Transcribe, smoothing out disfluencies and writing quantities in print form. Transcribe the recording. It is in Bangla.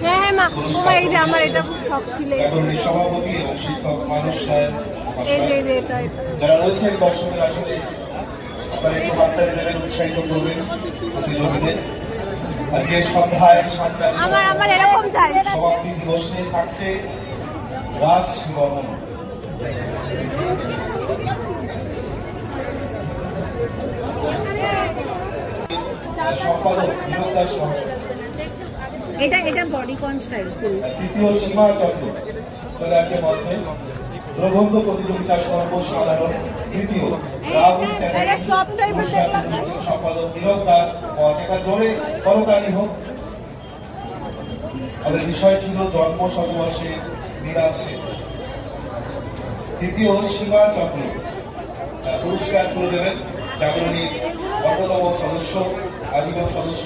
হ্যাঁ মা, এই যে আমার এটা খুব শখ ছিল। সভাপতি এবং শিক্ষক মানুষ এই যে এটা যারা রয়েছেন দর্শকের আসলে আপনারা একটু বার্তা দেবেন, উৎসাহিত করবেন প্রতিযোগীদের। আজকে সন্ধ্যায় আমার এরকম চাই। সমাপ্তি দিবস নিয়ে থাকছে রাজ বর্মন। সম্পাদক বিনোদ দাস এটা বডিকন স্টাইল। তৃতীয় সীমা চক্র চলে আসবে মঞ্চে। প্রবন্ধ প্রতিযোগিতার সর্বসাধারণ তৃতীয় রাহুল সম্পাদক বিনোদ দাস সেটা জোরে করতালি হোক। আমাদের বিষয় ছিল জন্ম শতবর্ষে নিরাশে। তৃতীয় সীমা চক্র পুরস্কার করে দেবেন জাগরণীর অন্যতম সদস্য, আজীবন সদস্য